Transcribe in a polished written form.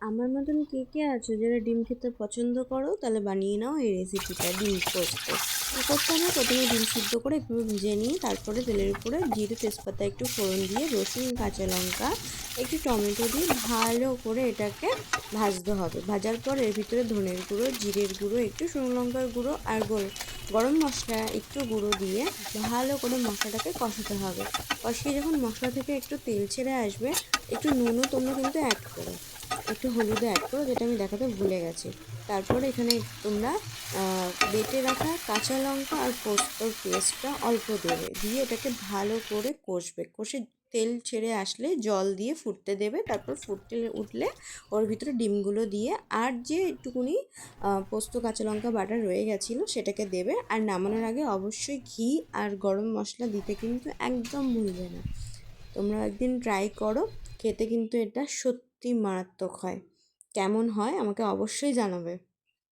আমার মতন কে কে আছো যারা ডিম খেতে পছন্দ করো, তাহলে বানিয়ে নাও এই রেসিপিটা, ডিম পোস্ত। কী করতে হবে, প্রথমে ডিম সিদ্ধ করে একটু ভেজে নিয়ে তারপরে তেলের উপরে জিরে তেজপাতা একটু ফোড়ন দিয়ে রসুন কাঁচা লঙ্কা একটু টমেটো দিয়ে ভালো করে এটাকে ভাজতে হবে। ভাজার পর এর ভিতরে ধনের গুঁড়ো, জিরের গুঁড়ো, একটু শুকনো লঙ্কার গুঁড়ো আর গরম মশলা একটু গুঁড়ো দিয়ে ভালো করে মশলাটাকে কষাতে হবে। কষিয়ে যখন মশলা থেকে একটু তেল ছেড়ে আসবে, একটু নুনও তোমরা কিন্তু অ্যাড করো, একটু হলুদও অ্যাড করো, যেটা আমি দেখাতে ভুলে গেছি। তারপরে এখানে তোমরা বেটে রাখা কাঁচা লঙ্কা আর পোস্তর পেস্টটা অল্প দেবে, দিয়ে এটাকে ভালো করে কষবে। কষে তেল ছেড়ে আসলে জল দিয়ে ফুটতে দেবে। তারপর ফুটতে উঠলে ওর ভিতরে ডিমগুলো দিয়ে আর যে একটুকুনি পোস্ত কাঁচা লঙ্কা বাটা রয়ে গেছিলো সেটাকে দেবে। আর নামানোর আগে অবশ্যই ঘি আর গরম মশলা দিতে কিন্তু একদম ভুলবে না। তোমরা একদিন ট্রাই করো, খেতে কিন্তু এটা সত্যি মারাত্মক হয়। কেমন হয় আমাকে অবশ্যই জানাবে।